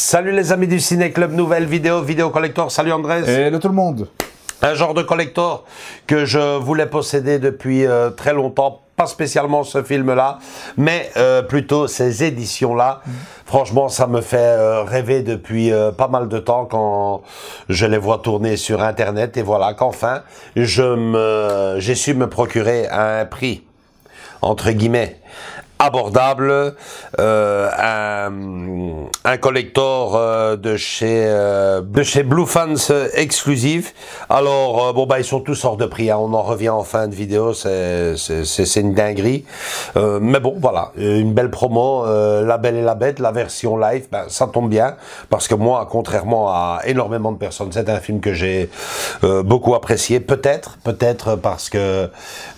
Salut les amis du Ciné Club, nouvelle vidéo collector. Salut Andrés. Hello tout le monde. Un genre de collector que je voulais posséder depuis très longtemps. Pas spécialement ce film-là, mais plutôt ces éditions-là. Franchement, ça me fait rêver depuis pas mal de temps quand je les vois tourner sur Internet. Et voilà qu'enfin, j'ai su me procurer à un prix, entre guillemets, abordable, un collector de chez Blue Fans exclusif. Alors bon bah ils sont tous hors de prix, hein. On en revient en fin de vidéo, c'est une dinguerie, mais bon voilà, une belle promo, La Belle et la Bête, la version live, ben, ça tombe bien parce que moi, contrairement à énormément de personnes, c'est un film que j'ai beaucoup apprécié, peut-être parce que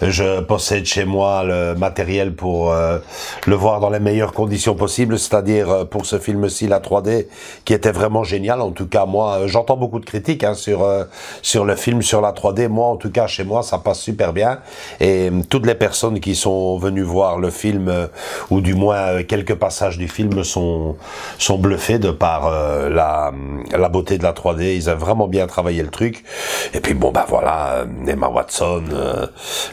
je possède chez moi le matériel pour le voir dans les meilleures conditions possibles, c'est-à-dire pour ce film-ci, la 3D, qui était vraiment génial. En tout cas, moi, j'entends beaucoup de critiques hein, sur le film, sur la 3D. Moi, en tout cas, chez moi, ça passe super bien. Et toutes les personnes qui sont venues voir le film, ou du moins quelques passages du film, sont bluffées de par la beauté de la 3D. Ils ont vraiment bien travaillé le truc. Et puis bon, bah voilà, Emma Watson,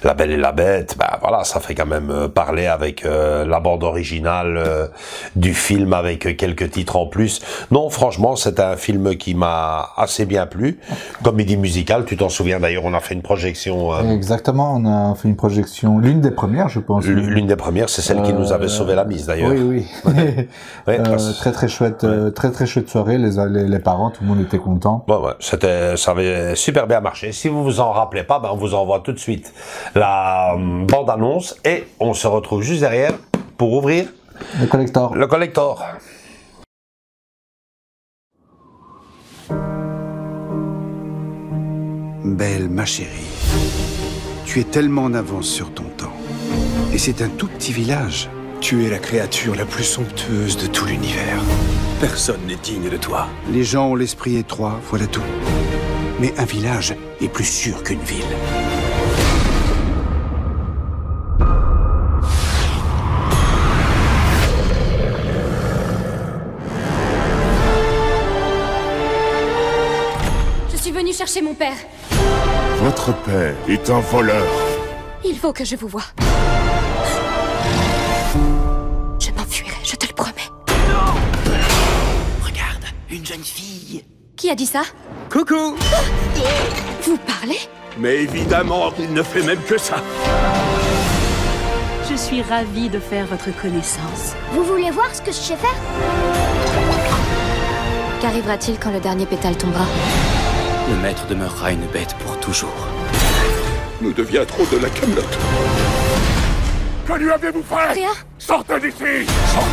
La Belle et la Bête, bah voilà, ça fait quand même parler avec la bande originale du film avec quelques titres en plus. Non, franchement, c'est un film qui m'a assez bien plu. Comédie musicale, tu t'en souviens d'ailleurs, on a fait une projection. Exactement, on a fait une projection, l'une des premières, je pense. L'une des premières, c'est celle qui nous avait sauvé la mise d'ailleurs. Oui. Ouais, très chouette, très chouette soirée. Les parents, tout le monde était content. Ouais, ça avait super bien marché. Si vous vous en rappelez pas, ben on vous envoie tout de suite la bande annonce et on se retrouve juste derrière pour ouvrir le collector. Le collector. Belle, ma chérie, tu es tellement en avance sur ton temps. Et c'est un tout petit village. Tu es la créature la plus somptueuse de tout l'univers. Personne n'est digne de toi. Les gens ont l'esprit étroit, voilà tout. Mais un village est plus sûr qu'une ville. Je suis venue chercher mon père. Votre père est un voleur. Il faut que je vous voie. Je m'enfuirai, je te le promets. Regarde, une jeune fille. Qui a dit ça? Coucou. Vous parlez? Mais évidemment, il ne fait même que ça. Je suis ravie de faire votre connaissance. Vous voulez voir ce que je sais faire? Qu'arrivera-t-il quand le dernier pétale tombera? Le maître demeurera une bête pour toujours. Nous deviendrons de la Camelote. Que lui avez-vous fait? Rien. Sortez d'ici! Sortez!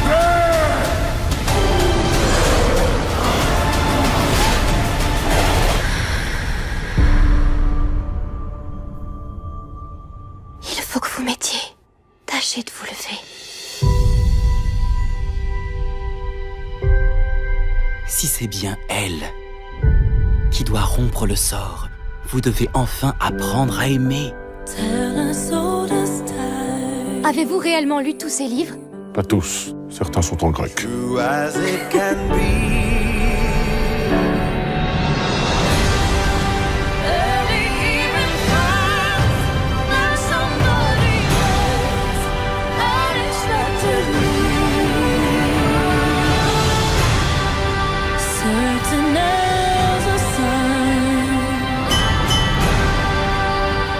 Il faut que vous m'aidiez. Tâchez de vous lever. Si c'est bien elle qui doit rompre le sort, vous devez enfin apprendre à aimer. Avez-vous réellement lu tous ces livres? Pas tous. Certains sont en grec.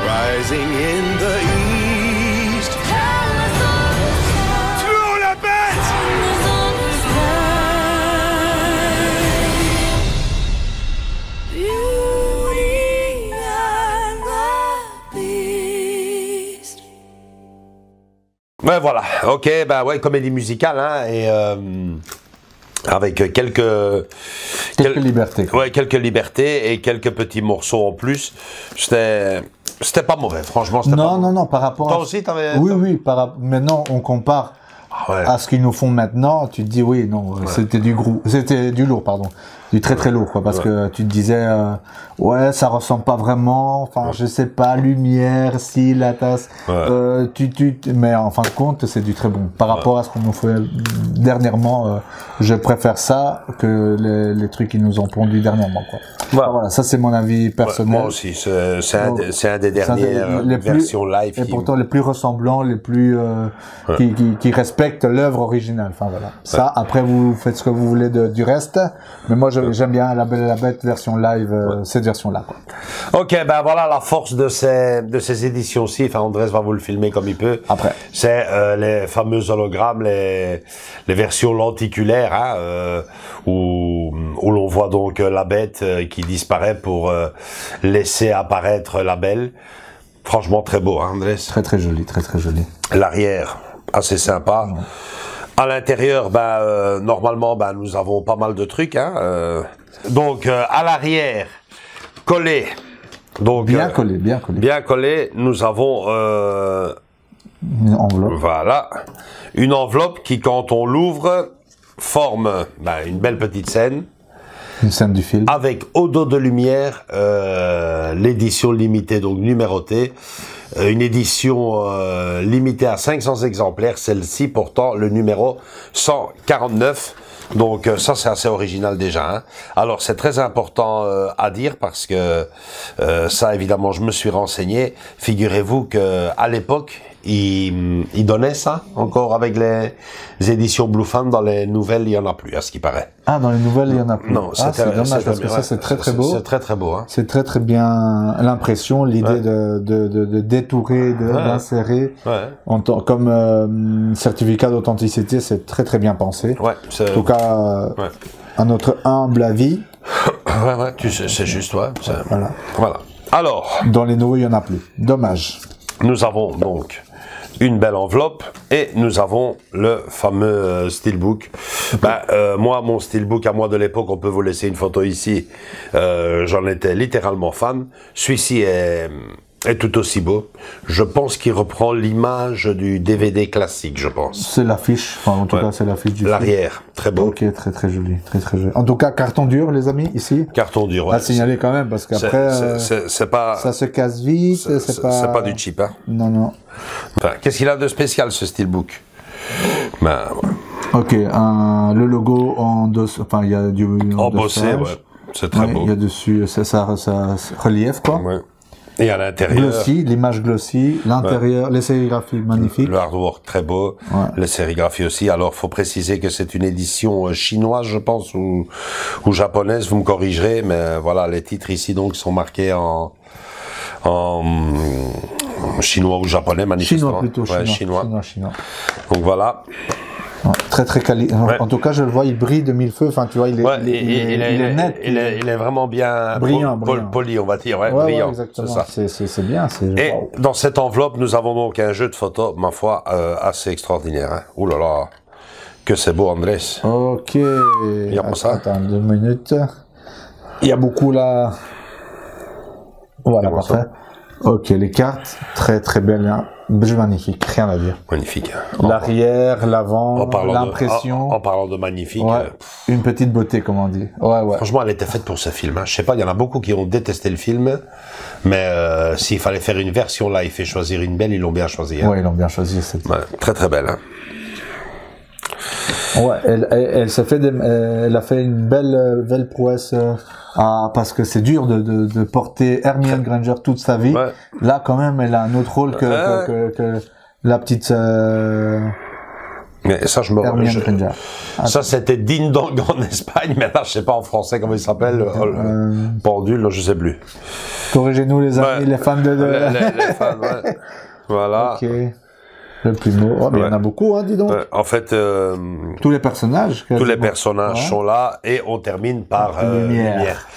Rising in the east. Tuons la bête! Ouais, voilà. Ok, bah ouais, comédie musicale, hein, et avec quelques libertés. Ouais, quelques libertés et quelques petits morceaux en plus. C'était pas mauvais, franchement. Non, par rapport Toi à... aussi, t'avais... Oui, maintenant, on compare à ce qu'ils nous font maintenant, tu te dis, oui, non, c'était du lourd, pardon. du très très lourd, quoi, parce que tu te disais, ouais, ça ressemble pas vraiment, enfin, je sais pas, lumière, si, la tasse, mais en fin de compte, c'est du très bon. Par rapport à ce qu'on nous fait dernièrement, je préfère ça que les trucs qu'ils nous ont pondus dernièrement, quoi. Voilà, ça c'est mon avis personnel. Moi aussi, c'est un des dernières versions live. Et pourtant les plus ressemblants, les plus qui respectent l'œuvre originale. Enfin voilà. Ça, après vous faites ce que vous voulez du reste, mais moi j'aime bien La Belle et la Bête version live, cette version-là, quoi. Ok, ben voilà la force de ces éditions-ci. Enfin, Andrés va vous le filmer comme il peut. Après, c'est les fameux hologrammes, les versions lenticulaires, hein, où l'on voit donc la bête qui disparaît pour laisser apparaître la belle. Franchement très beau, hein, Andrés. Très très joli, très très joli. L'arrière assez sympa. À l'intérieur, normalement, nous avons pas mal de trucs, hein. Donc à l'arrière, collé. Donc bien collé, bien collé. Bien collé. Nous avons une enveloppe. Voilà, une enveloppe qui, quand on l'ouvre, forme une belle petite scène. Une scène du film. Avec Au dos de lumière, l'édition limitée, donc numérotée. Une édition limitée à 500 exemplaires, celle-ci pourtant le numéro 149. Donc ça c'est assez original déjà, hein. Alors c'est très important à dire parce que ça évidemment je me suis renseigné. Figurez-vous que à l'époque il donnait ça encore avec les éditions Blue Fan. Dans les nouvelles il y en a plus à ce qui paraît. Ah, dans les nouvelles il y en a plus. Non, c'est dommage parce que ça c'est très très beau. C'est très très beau, hein. C'est très très bien l'impression, l'idée de détourer, d'insérer comme certificat d'authenticité, c'est très très bien pensé. Ouais, en tout cas, à notre humble avis. Tu sais, c'est juste, voilà. Alors. Dans les nouveaux il y en a plus. Dommage. Nous avons donc une belle enveloppe et nous avons le fameux steelbook. Moi, mon steelbook à moi de l'époque, on peut vous laisser une photo ici. J'en étais littéralement fan. Celui-ci est tout aussi beau. Je pense qu'il reprend l'image du DVD classique, je pense. C'est l'affiche, en tout cas c'est l'affiche du l'arrière, très beau. Ok, très très joli, très très joli. En tout cas, carton dur les amis, ici. Carton dur, ouais. À signaler quand même, parce qu'après, c'est pas... ça se casse vite, c'est pas du cheap, hein. Non, non. Enfin, qu'est-ce qu'il a de spécial, ce steelbook? Ok, le logo en dos, enfin il y a du... En bossé, ouais. C'est très beau. Il y a dessus, ça relief, quoi. Ouais. Et à l'intérieur... Glossy, l'image glossy, l'intérieur, les sérigraphies magnifiques. Le artwork très beau, les sérigraphies aussi. Alors, faut préciser que c'est une édition chinoise, je pense, ou japonaise, vous me corrigerez, mais voilà, les titres ici, donc, sont marqués en chinois ou japonais, manifestement. Chinois plutôt, chinois. Donc, voilà. Très très quali. En tout cas, je le vois, il brille de mille feux. Enfin, tu vois, il est net. Il est vraiment bien brillant, poli, on va dire. Brillant. Exactement. C'est ça. C'est bien. Et dans cette enveloppe, nous avons donc un jeu de photos, ma foi, assez extraordinaire. Hein. Ouh là là, que c'est beau, Andrés. Ok. Il y a ça. Attends 2 minutes. Il y a beaucoup là. Voilà, parfait. Ok, les cartes, très très belles. Hein. Magnifique, rien à dire. Magnifique. L'arrière, l'avant, l'impression. En parlant de magnifique. Une petite beauté, comme on dit. Ouais. Franchement, elle était faite pour ce film. Hein. Je sais pas, il y en a beaucoup qui ont détesté le film, mais s'il fallait faire une version live et choisir une belle, ils l'ont bien choisi. Hein. Ouais, ils l'ont bien choisi. Très très belle. Hein. Ouais, elle a fait une belle prouesse. Parce que c'est dur de porter Hermione Granger toute sa vie. Ouais. Là, quand même, elle a un autre rôle que la petite mais ça, Hermione Granger. Ça, c'était Ding Dong en Espagne, mais là, je sais pas en français comment il s'appelle. Pendule, je sais plus. Corrigez-nous, les amis, les fans les fans, ouais. Voilà. Ok. Le plus beau. Oh, mais il y en a beaucoup, hein, dis donc. En fait, tous les personnages. Tous les personnages sont là et on termine par lumière.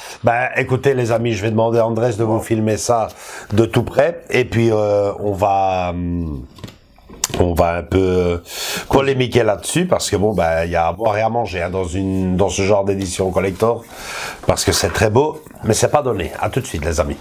Écoutez, les amis, je vais demander à Andrés de vous filmer ça de tout près et puis on va un peu polémiquer là-dessus parce que il y a à boire et à manger hein, dans ce genre d'édition collector parce que c'est très beau, mais c'est pas donné. À tout de suite, les amis.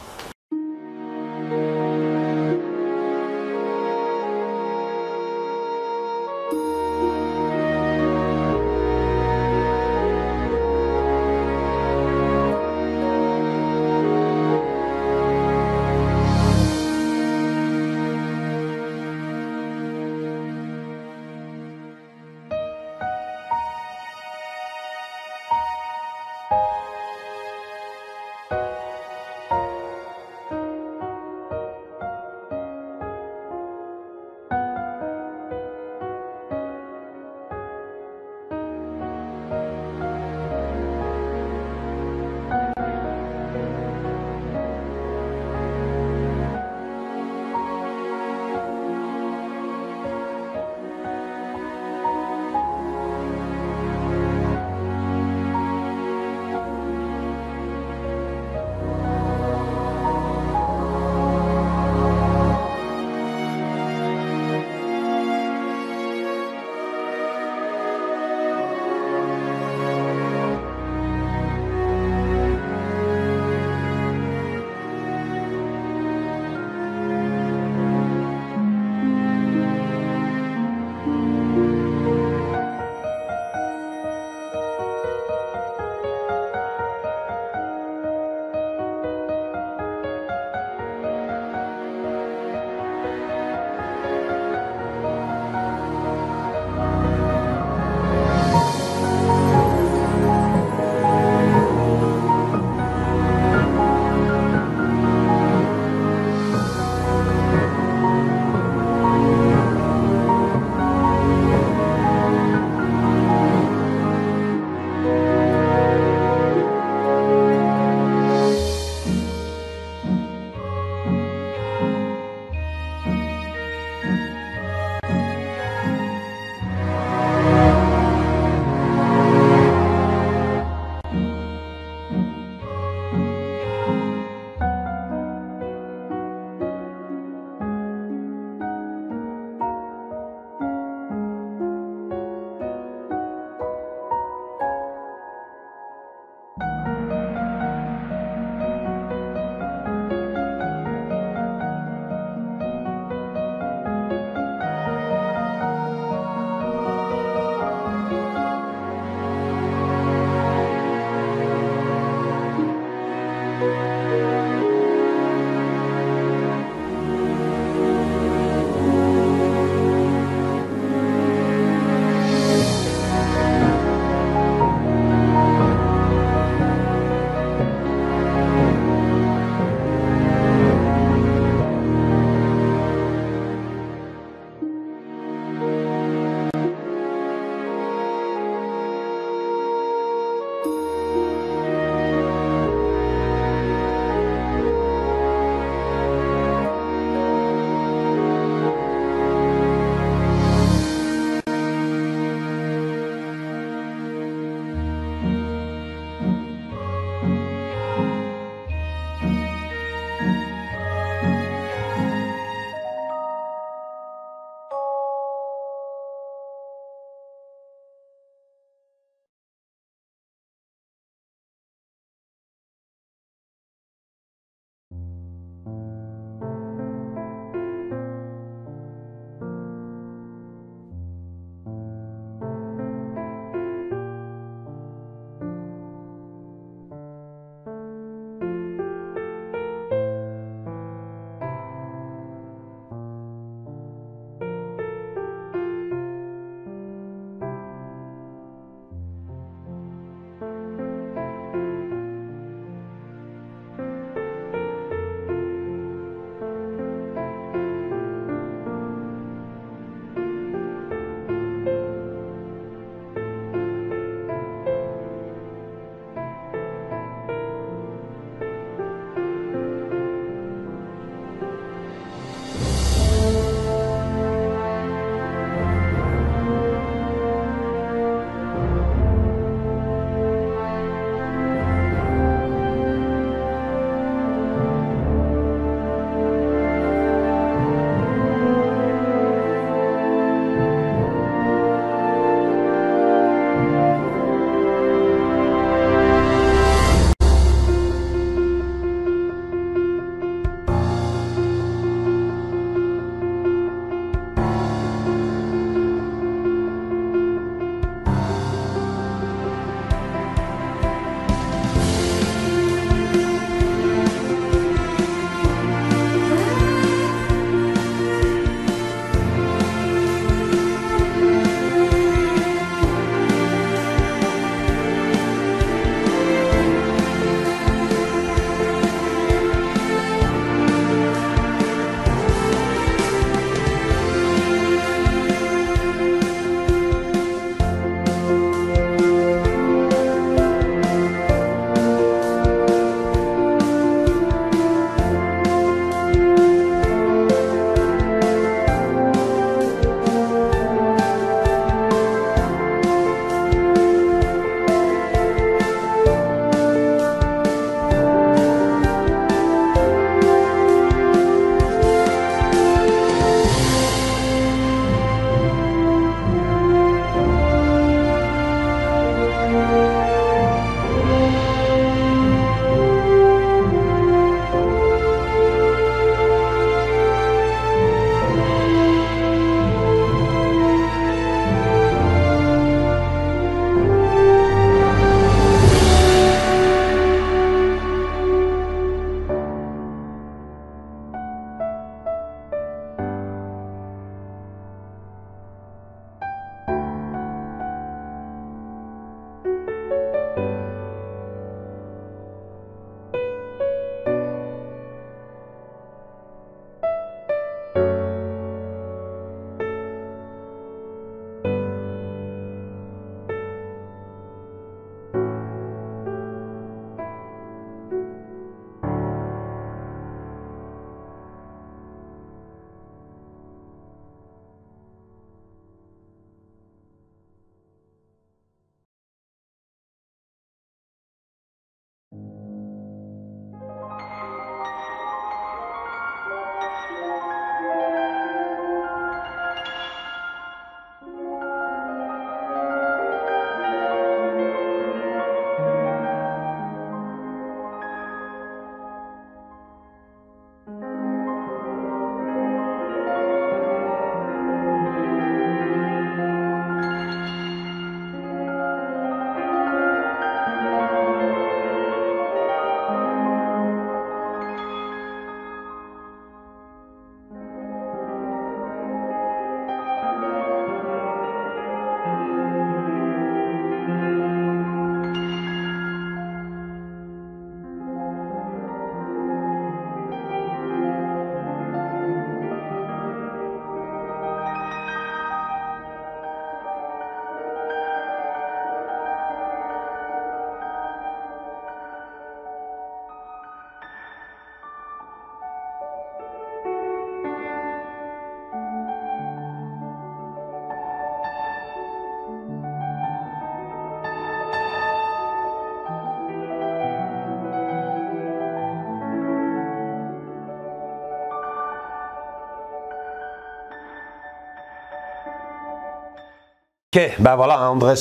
Ok, ben voilà, Andrés,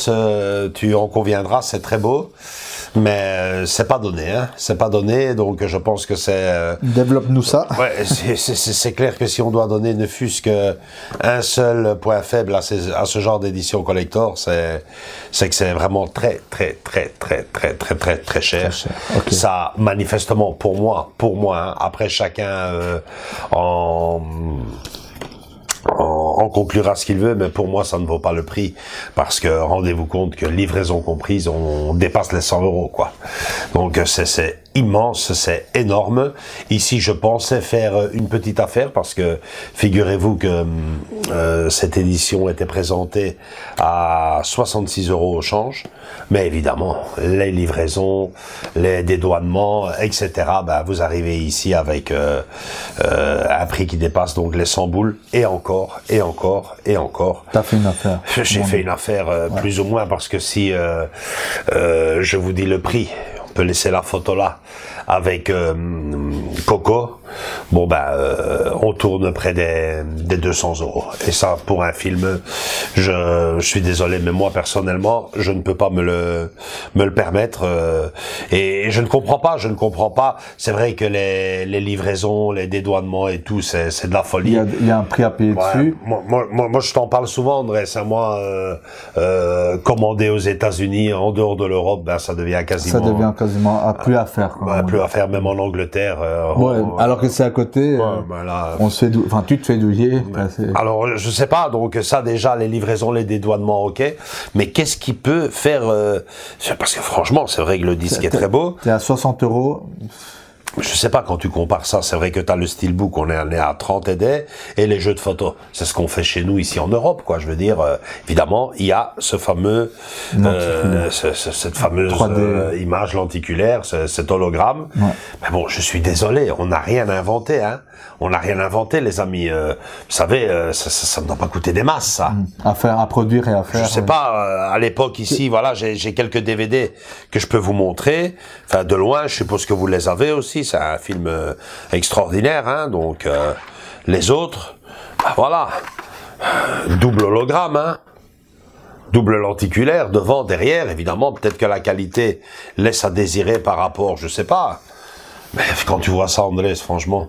tu en conviendras, c'est très beau. Mais c'est pas donné, hein. C'est pas donné, donc je pense que c'est... Développe-nous ça. Ouais, c'est clair que si on doit donner ne fût-ce qu'un seul point faible à ce genre d'édition collector, c'est que c'est vraiment très cher. Okay. Ça, manifestement, pour moi, hein, après chacun en conclura ce qu'il veut, mais pour moi ça ne vaut pas le prix, parce que rendez-vous compte que livraison comprise, on dépasse les 100 €, quoi. Donc c'est immense, c'est énorme. Ici je pensais faire une petite affaire, parce que figurez-vous que cette édition était présentée à 66 € au change, mais évidemment les livraisons, les dédouanements, etc., ben, vous arrivez ici avec un prix qui dépasse donc les 100 boules, et encore. T'as fait une affaire. J'ai fait une affaire plus ou moins, parce que si je vous dis le prix, on peut laisser la photo là, avec Coco, bon ben on tourne près des 200 €. Et ça, pour un film, je suis désolé, mais moi personnellement, je ne peux pas me le permettre. Et je ne comprends pas. C'est vrai que les livraisons, les dédouanements et tout, c'est de la folie. Il y a un prix à payer dessus. Moi, je t'en parle souvent, Andrés. Moi, commander aux États-Unis, en dehors de l'Europe, ben ça devient quasiment plus à faire. Plus à faire, même en Angleterre. Alors que c'est à côté, on se fait tu te fais douiller. Alors, je sais pas, donc ça déjà, les livraisons, les dédouanements, ok, mais qu'est-ce qui peut faire... parce que franchement, c'est vrai que le disque est très beau. T'es à 60 €. Je sais pas, quand tu compares ça, c'est vrai que t'as le steelbook, on est à 30 et des, et les jeux de photos. C'est ce qu'on fait chez nous ici en Europe, quoi. Je veux dire, évidemment, il y a ce fameux, cette fameuse image lenticulaire, cet hologramme. Ouais. Mais bon, je suis désolé, on n'a rien inventé, hein. On n'a rien inventé, les amis. Vous savez, ça ne doit pas coûter des masses, ça. À produire et à faire. Je sais pas, à l'époque ici, voilà, j'ai quelques DVD que je peux vous montrer. Enfin, de loin, je suppose que vous les avez aussi. C'est un film extraordinaire, hein. Donc, les autres, ben voilà. Double hologramme, hein. Double lenticulaire, devant, derrière, évidemment. Peut-être que la qualité laisse à désirer par rapport, je sais pas. Mais quand tu vois ça, Andrés, franchement...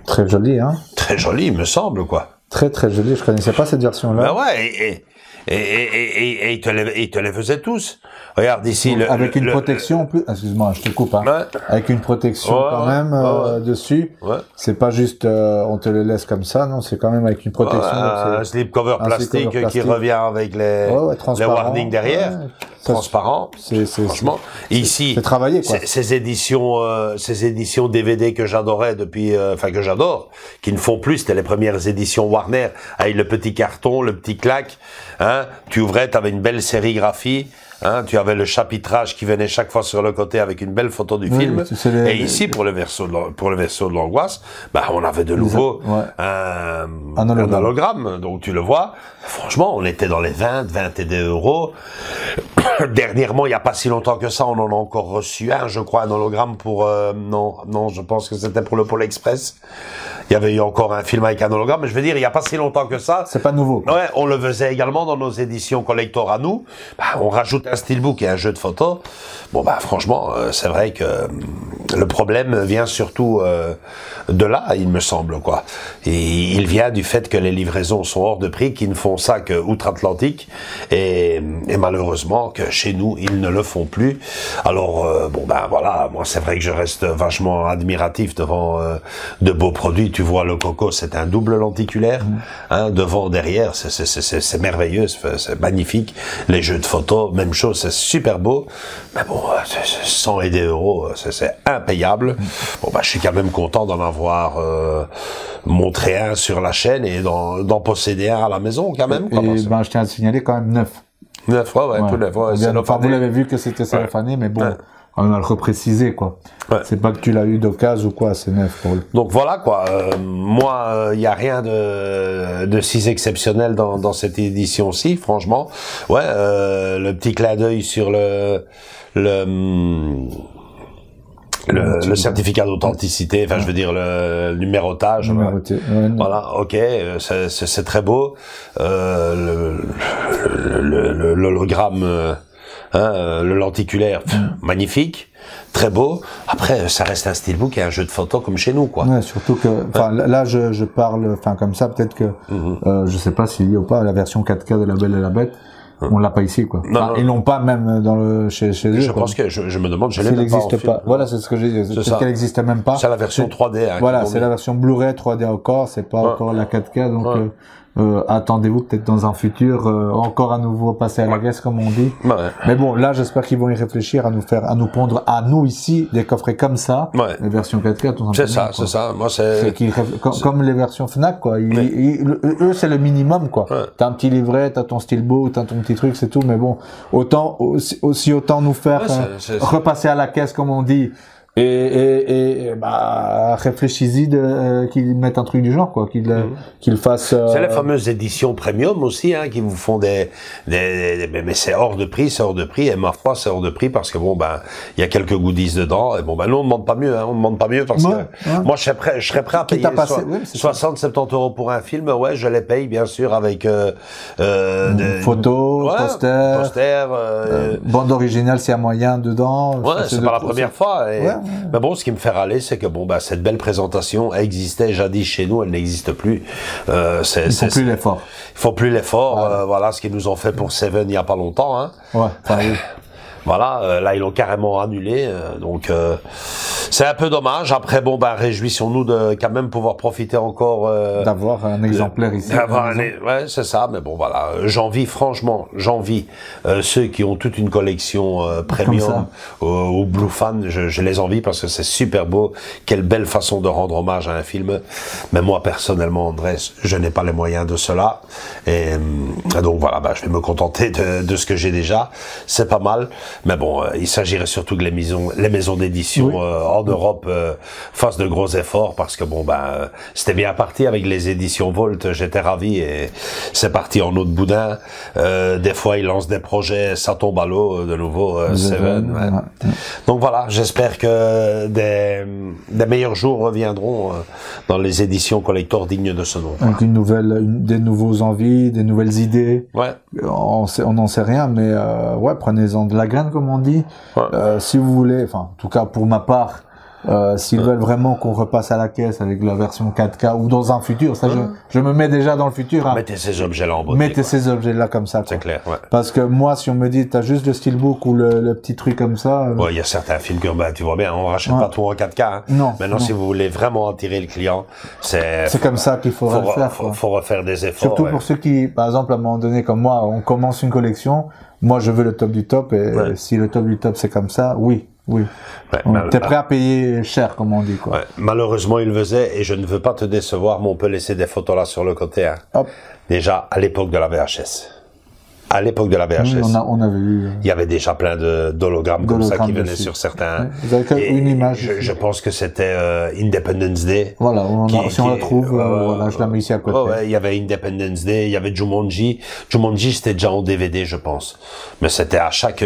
Très joli, hein. Très joli, il me semble, quoi. Très je connaissais pas cette version-là. Ben ouais, et ils te les faisaient tous. Regarde ici. Avec une protection en plus. Excuse-moi, je te coupe. Hein. Ouais. Avec une protection quand même dessus. Ouais. C'est pas juste on te le laisse comme ça, non, c'est quand même avec une protection. Un slipcover plastique qui revient avec les warnings derrière. Transparent. Franchement. Ici, c'est travaillé, quoi. Ces éditions DVD que j'adorais depuis, que j'adore, qui ne font plus, c'était les premières éditions Warner, avec le petit carton, le petit claque, hein. Tu ouvrais, t'avais une belle sérigraphie. Hein, tu avais le chapitrage qui venait chaque fois sur le côté avec une belle photo du film. Et ici, pour le verso de l'angoisse, bah, on avait de nouveau un hologramme. Donc, tu le vois. Franchement, on était dans les 22 €. Dernièrement, il n'y a pas si longtemps que ça, on en a encore reçu un, je crois, un hologramme pour... non, je pense que c'était pour le Pôle Express. Il y avait eu encore un film avec un hologramme, mais je veux dire, il n'y a pas si longtemps que ça. C'est pas nouveau. Ouais, on le faisait également dans nos éditions collector à nous. Bah, on rajoute un steelbook et un jeu de photos. Bon, bah, franchement, c'est vrai que le problème vient surtout de là, il me semble, quoi. Et il vient du fait que les livraisons sont hors de prix, qu'ils ne font ça que outre-Atlantique, et malheureusement que chez nous, ils ne le font plus. Alors, bon, ben voilà, moi, c'est vrai que je reste vachement admiratif devant de beaux produits. Tu vois, le Coco, c'est un double lenticulaire, hein, devant, derrière, c'est merveilleux, c'est magnifique. Les jeux de photos, même chose, c'est super beau. Mais bon, 100 et des euros, c'est impayable. Bon, bah, je suis quand même content d'en avoir montré un sur la chaîne et d'en posséder un à la maison, quand même. Et ben, je tiens à signaler quand même 9. 9, ouais, tout neuf. Ouais, vous l'avez vu que c'était cellophané, mais bon, on a le reprécisé, quoi. Ouais. C'est pas que tu l'as eu d'occasion ou quoi, c'est neuf pour lui. Donc voilà, quoi. Moi, il y a rien de si exceptionnel dans cette édition-ci, franchement. Ouais, le petit clin d'œil sur le certificat d'authenticité, enfin je veux dire le numérotage. Numéroté, voilà, ok, c'est très beau. L'hologramme, le lenticulaire, magnifique. Très beau. Après, ça reste un steelbook et un jeu de photos comme chez nous, quoi. Ouais, surtout que, là, je parle, comme ça, peut-être que, je sais pas s'il y a ou pas la version 4K de La Belle et la Bête. On l'a pas ici, quoi. Non. Ils l'ont pas même chez eux. Je pense que je me demande, elle n'existe pas. Voilà, c'est ce que j'ai dit. Peut-être qu'elle n'existe même pas. C'est la version 3D. Hein, voilà, c'est la version Blu-ray 3D encore. C'est pas encore la 4K, donc. Attendez-vous peut-être dans un futur encore à nouveau passer à la caisse comme on dit. Mais bon, là j'espère qu'ils vont y réfléchir à nous pondre à nous ici des coffrets comme ça, les versions 4K tout simplement. C'est ça. Moi c'est comme les versions Fnac quoi. Eux c'est le minimum quoi. T'as un petit livret, t'as ton steelbook, t'as ton petit truc, c'est tout. Mais bon, autant nous faire repasser à la caisse comme on dit. Et réfléchis-y qu'ils mettent un truc du genre quoi, qu'ils fassent. C'est les fameuses éditions premium aussi qui vous font mais c'est hors de prix, et ma foi c'est hors de prix parce que il y a quelques goodies dedans et nous on demande pas mieux, on demande pas mieux parce que moi je serais prêt à payer 60-70 euros pour un film, je les paye bien sûr avec photos, posters, bande originale s'il y a moyen dedans. C'est pas la première fois. Mais bon, ce qui me fait râler, c'est que cette belle présentation existait jadis chez nous, elle n'existe plus. Ils font plus l'effort. Ils font plus l'effort. Voilà ce qu'ils nous ont fait pour Seven il y a pas longtemps. Voilà, là ils l'ont carrément annulé, donc c'est un peu dommage. Après réjouissons-nous de quand même pouvoir profiter encore d'avoir un exemplaire ici. Ouais, c'est ça. Mais bon voilà, j'envie ceux qui ont toute une collection premium ou Blue Fan, je les envie parce que c'est super beau. Quelle belle façon de rendre hommage à un film. Mais moi personnellement, Andrés, je n'ai pas les moyens de cela, et donc voilà, je vais me contenter de ce que j'ai déjà. C'est pas mal. Mais bon, il s'agirait surtout que les maisons d'édition en Europe fassent de gros efforts parce que c'était bien parti avec les éditions Volt, j'étais ravi et c'est parti en eau de boudin. Des fois, ils lancent des projets, ça tombe à l'eau de nouveau. Seven, Donc voilà, j'espère que des meilleurs jours reviendront dans les éditions collector dignes de ce nom. Avec des nouveaux envies, des nouvelles idées. On n'en sait rien, mais prenez-en de la graine comme on dit. Si vous voulez, en tout cas pour ma part, s'ils veulent vraiment qu'on repasse à la caisse avec la version 4K ou dans un futur, ça je me mets déjà dans le futur. Mettez ces objets-là en beauté. Mettez ces objets-là comme ça. C'est clair. Parce que moi, si on me dit t'as juste le steelbook ou le petit truc comme ça. Il y a certains films que tu vois bien, on rachète pas tout en 4K. Non. Maintenant, si vous voulez vraiment attirer le client, c'est comme ça qu'il faut le faire. Faut refaire des efforts. Surtout pour ceux qui, par exemple, à un moment donné, comme moi, on commence une collection. Moi, je veux le top du top, et si le top du top c'est comme ça, oui. T'es prêt à payer cher, comme on dit, quoi. Malheureusement, il le faisait, et je ne veux pas te décevoir, mais on peut laisser des photos là sur le côté. Hop. Déjà, à l'époque de la VHS. À l'époque de la VHS. On avait vu. Il y avait déjà plein d'hologrammes comme ça qui venaient sur certains. Vous avez une image. Je pense que c'était Independence Day. Voilà, si on la trouve, je la mets ici à côté. Il y avait Independence Day, il y avait Jumanji. Jumanji, c'était déjà en DVD, je pense. Mais c'était à chaque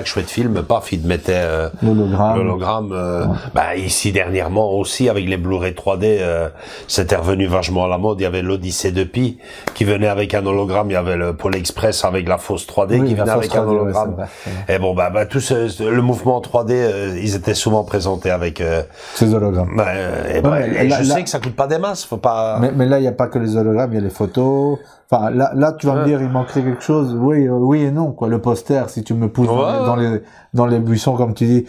chouette film, paf, ils mettaient l'hologramme. Ici, dernièrement aussi, avec les Blu-ray 3D, c'était revenu vachement à la mode. Il y avait l'Odyssée de Pi qui venait avec un hologramme. Il y avait le Pôle Express avec la fausse 3D qui venait avec un hologramme. Et bon, tout le mouvement 3D, ils étaient souvent présentés avec ces hologrammes. Je sais que ça coûte pas des masses, faut pas. Mais là, il n'y a pas que les hologrammes, il y a les photos. Enfin, là, tu vas me dire, il manquerait quelque chose. Oui et non, quoi. Le poster, si tu me pousses dans les buissons, comme tu dis,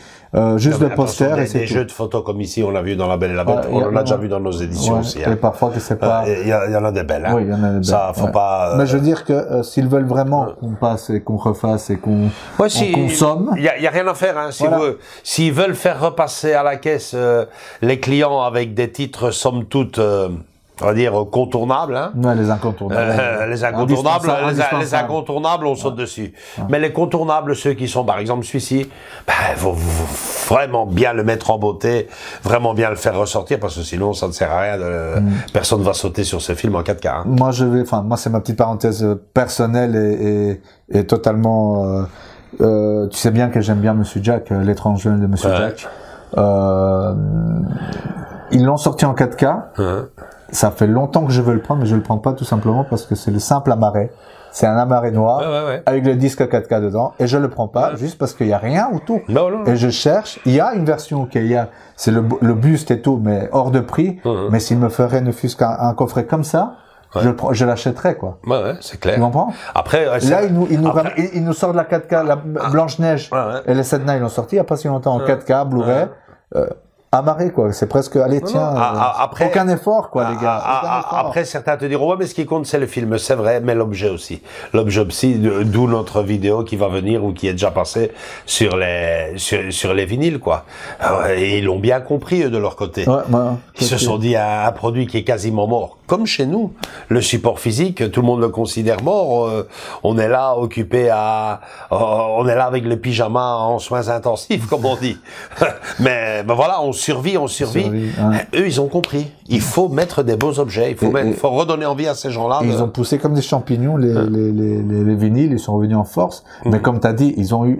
juste le poster. Des jeux de photos comme ici, on l'a vu dans La Belle et la Bête. On l'a déjà vu dans nos éditions aussi. Et parfois que c'est pas. Il y en a des belles. Oui, il y en a des belles. Ça, faut pas. Mais je veux dire que s'ils veulent vraiment qu'on passe et qu'on refasse et qu'on consomme. Il y a rien à faire. S'ils veulent faire repasser à la caisse les clients avec des titres somme toute. On va dire contournables. Les incontournables. Les incontournables, on saute dessus. Mais les contournables, ceux qui sont, par exemple, celui-ci, faut vraiment bien le mettre en beauté, vraiment bien le faire ressortir, parce que sinon, ça ne sert à rien. Personne ne va sauter sur ce film en 4K. Moi, c'est ma petite parenthèse personnelle et totalement. Tu sais bien que j'aime bien Monsieur Jack, l'étrange jeune de Monsieur Jack. Ils l'ont sorti en 4K. Ça fait longtemps que je veux le prendre, mais je le prends pas tout simplement parce que c'est le simple amarré. C'est un amarré noir avec le disque 4K dedans et je le prends pas juste parce qu'il y a rien autour. Et je cherche. Il y a une version c'est le buste et tout, mais hors de prix. Mais s'il me ferait ne fût-ce qu'un coffret comme ça, je l'achèterais quoi. C'est clair. Tu comprends? Après, là, il nous sort de la 4K, la Blanche-Neige et les Sedna, ils l'ont sorti il y a pas si longtemps en 4K, Blu-ray. Amarré quoi, c'est presque allez tiens, après, aucun effort quoi les gars. Après certains te diront ouais mais ce qui compte c'est le film, c'est vrai, mais l'objet aussi, d'où notre vidéo qui va venir ou qui est déjà passée sur les vinyles quoi. Et ils l'ont bien compris eux de leur côté. Ils se sont dit un produit qui est quasiment mort, comme chez nous, le support physique, tout le monde le considère mort. On est là occupé on est là avec le pyjama en soins intensifs comme on dit. mais ben voilà, on survit. Eux, ils ont compris. Il faut mettre des beaux objets. Il faut redonner envie à ces gens-là. Ils ont poussé comme des champignons les vinyles. Ils sont revenus en force. Mais comme tu as dit, ils ont eu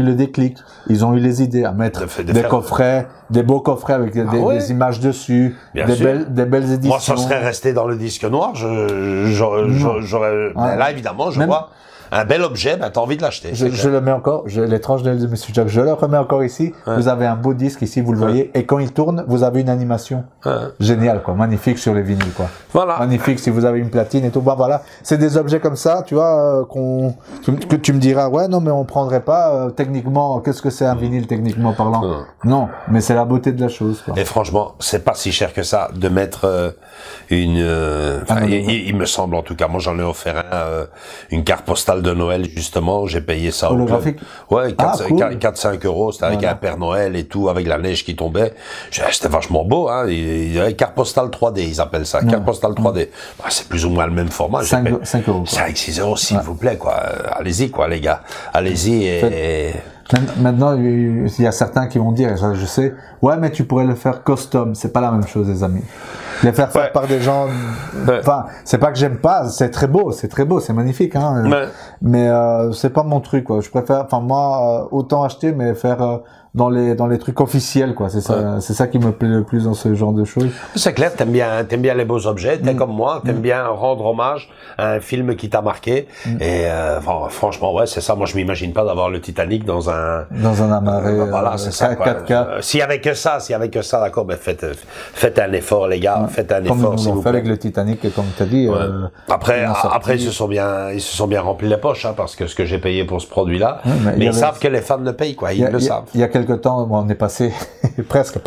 le déclic. Ils ont eu les idées à mettre des coffrets, des beaux coffrets avec des images dessus, des belles éditions. Moi, ça serait resté dans le disque noir. Là, évidemment, je vois un bel objet, t'as envie de l'acheter. Je le mets encore, l'étrange de Monsieur Jack, je le remets encore ici. Vous avez un beau disque ici, vous le voyez, et quand il tourne, vous avez une animation géniale, quoi, magnifique sur les vinyles, quoi. Voilà. Magnifique si vous avez une platine et tout. Bah voilà, c'est des objets comme ça, tu vois, que tu me diras, ouais, non, mais on prendrait pas techniquement. Qu'est-ce que c'est un vinyle techniquement parlant? Non, mais c'est la beauté de la chose, quoi. Et franchement, c'est pas si cher que ça de mettre il me semble en tout cas, moi j'en ai offert une carte postale de Noël justement, j'ai payé ça holographique. Ouais, 4-5 euros, c'était avec un Père Noël et tout, avec la neige qui tombait. C'était vachement beau, hein. Carte postale 3D, ils appellent ça, carte postale 3D. Bah, c'est plus ou moins le même format. 5 euros. 5-6 euros, s'il vous plaît, quoi. Allez-y, quoi, les gars. Allez-y et... Maintenant, il y a certains qui vont dire, et ça je sais, ouais, mais tu pourrais le faire custom. C'est pas la même chose, les amis. Les faire faire par des gens, enfin, c'est pas que j'aime pas, c'est très beau, c'est magnifique, hein. Mais c'est pas mon truc, quoi. Je préfère, enfin moi, autant acheter, mais faire dans les trucs officiels, quoi. C'est ça, c'est ça qui me plaît le plus dans ce genre de choses. C'est clair, t'aimes bien les beaux objets, t'es comme moi, t'aimes bien rendre hommage à un film qui t'a marqué. Et franchement, ouais, c'est ça. Moi, je m'imagine pas d'avoir le Titanic dans un amarré. Voilà, c'est ça. 4K. S'il y avait que ça, d'accord, ben faites un effort, les gars, faites un effort. Comme ils ont fait avec le Titanic, et comme tu as dit. Après, ils se sont bien remplis les poches, hein, parce que ce que j'ai payé pour ce produit-là, mais ils savent que les fans le payent, quoi. Ils le savent. Il y a quelque temps, on est passé presque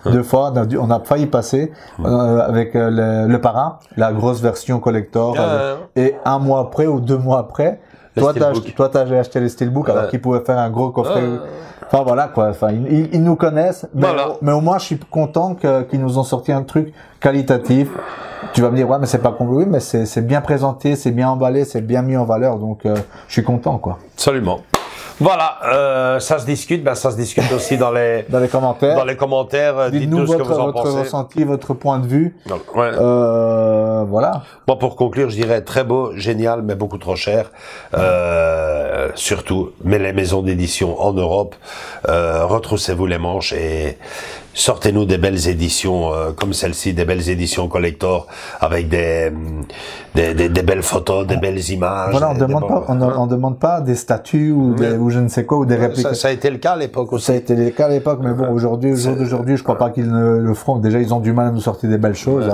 2 fois, on a failli passer avec le Parrain, la grosse version collector, et 1 mois après ou 2 mois après, toi t'as acheté les Steelbook alors qu'ils pouvaient faire un gros coffret. Enfin voilà quoi, enfin ils nous connaissent, mais au moins je suis content qu'ils nous ont sorti un truc qualitatif. Tu vas me dire ouais mais c'est pas compris, oui mais c'est bien présenté, c'est bien emballé, c'est bien mis en valeur, donc je suis content quoi. Absolument. Voilà, ça se discute, ça se discute aussi dans les commentaires. Dans les commentaires, dites-nous ce que vous en pensez. Votre ressenti, votre point de vue. Voilà. Bon, pour conclure, je dirais très beau, génial, mais beaucoup trop cher. Surtout, mais les maisons d'édition en Europe, retroussez-vous les manches et sortez-nous des belles éditions comme celle-ci, des belles éditions collector avec des belles photos, des belles images. Voilà, on demande pas des statues ou je ne sais quoi, ou des répliques. Ça a été le cas à l'époque aussi. Ça a été le cas à l'époque, mais bon, aujourd'hui, au jour d'aujourd'hui, je crois pas qu'ils ne le feront. Déjà, ils ont du mal à nous sortir des belles choses.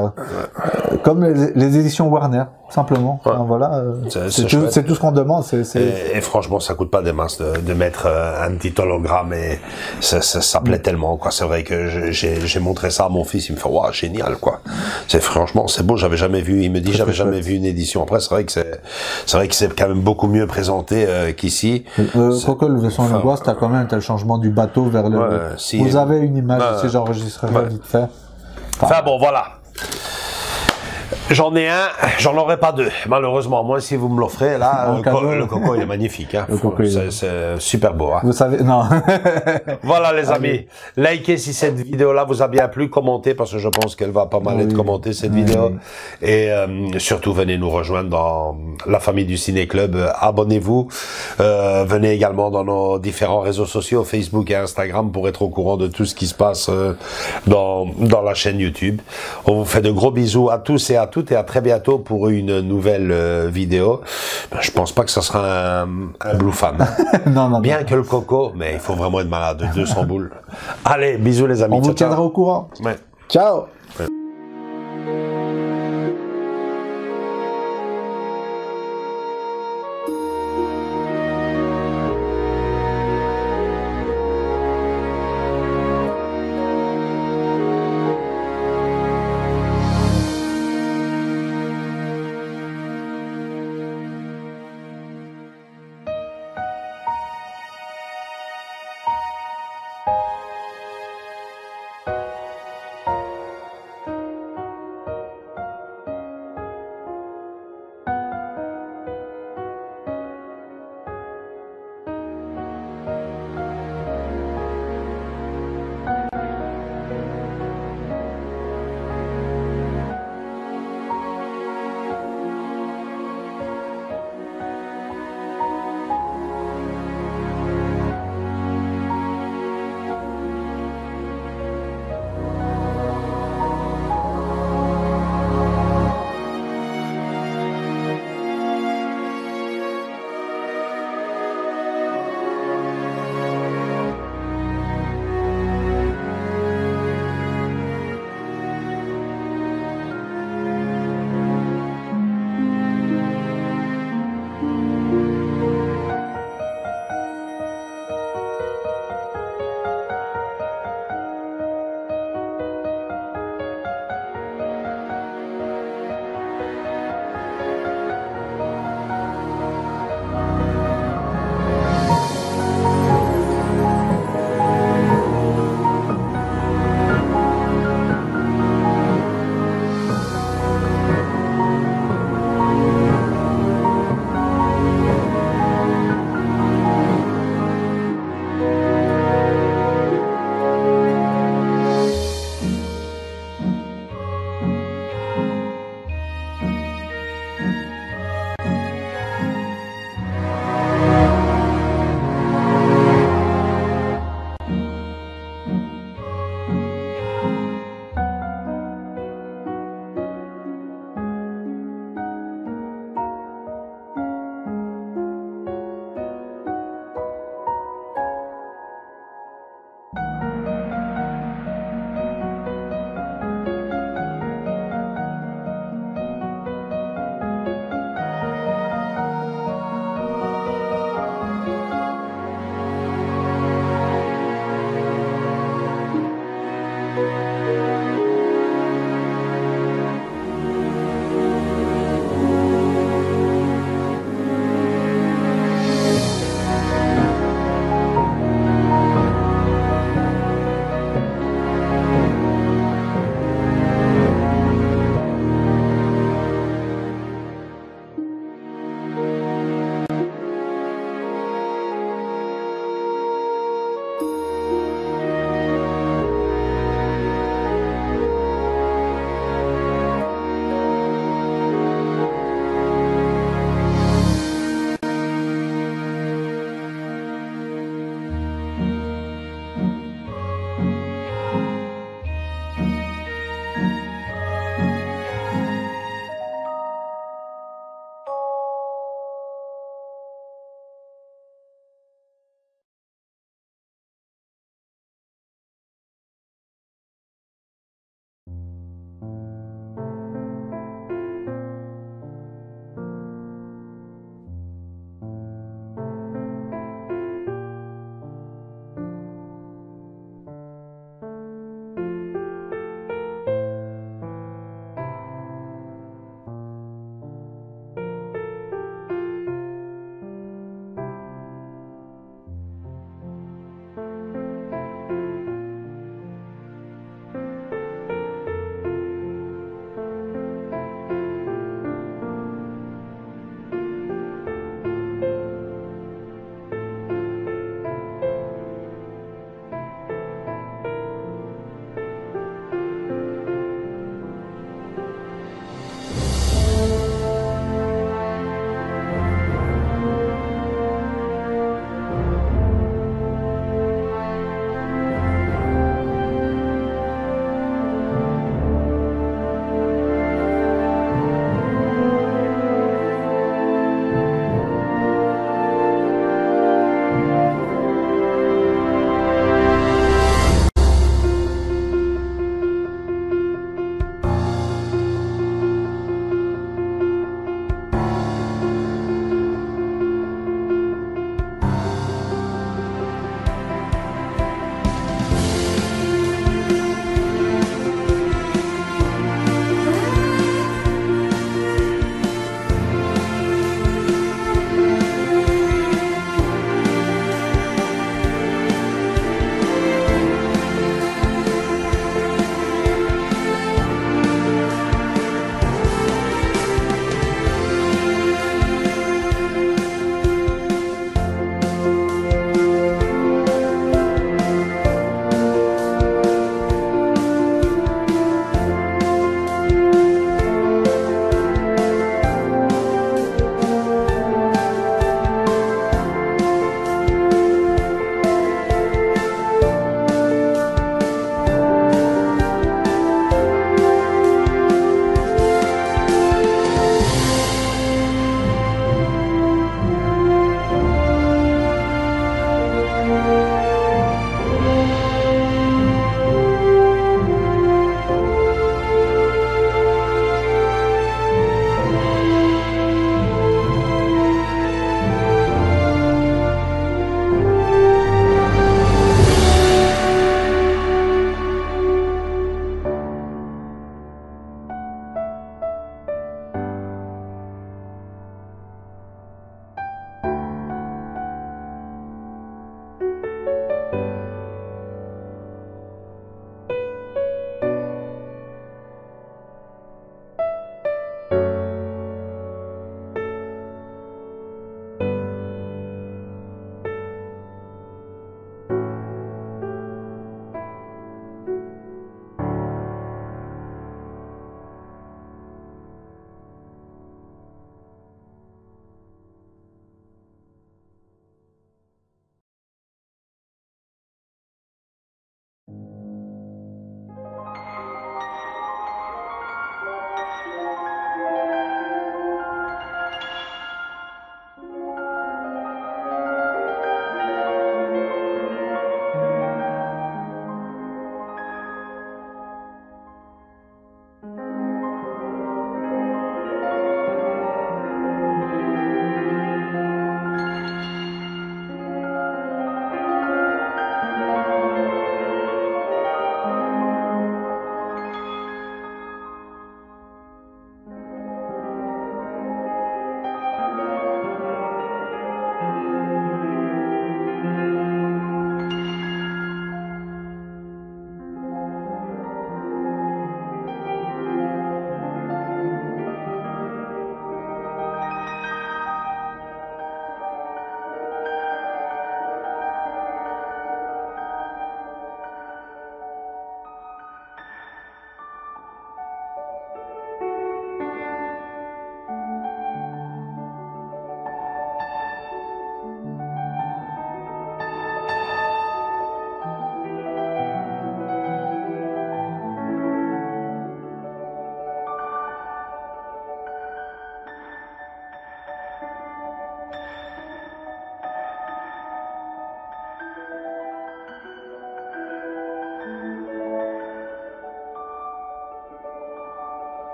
Comme les éditions Warner, simplement. Enfin, voilà. C'est tout ce qu'on demande. Et franchement, ça coûte pas des masses de mettre un petit hologramme et ça plaît tellement, quoi. C'est vrai que j'ai montré ça à mon fils, il me fait waouh, génial, quoi. Franchement, c'est beau, j'avais jamais vu, il me dit j'avais jamais vu une édition. Après, c'est vrai que c'est quand même beaucoup mieux présenté qu'ici. Quoique le vaisseau angoisse, t'as quand même le changement du bateau vers le. Vous avez une image ici, j'enregistrerai vite fait. Enfin bon, voilà. J'en ai un, j'en aurai pas deux, malheureusement. Moi, si vous me l'offrez, là, le coco, il est magnifique. Hein. C'est super beau. Hein. Vous savez, non. Voilà, les amis. Likez si cette vidéo-là vous a bien plu. Commentez, parce que je pense qu'elle va pas mal être commentée, cette vidéo. Et surtout, venez nous rejoindre dans la famille du Ciné Club. Abonnez-vous. Venez également dans nos différents réseaux sociaux, Facebook et Instagram, pour être au courant de tout ce qui se passe dans la chaîne YouTube. On vous fait de gros bisous à tous et à toutes, et à très bientôt pour une nouvelle vidéo. Je pense pas que ce sera un Blue Fan. Non. Bien que le coco, mais il faut vraiment être malade, 200 boules. Allez, bisous les amis. On vous tiendra au courant. Ouais. Ciao. Ouais.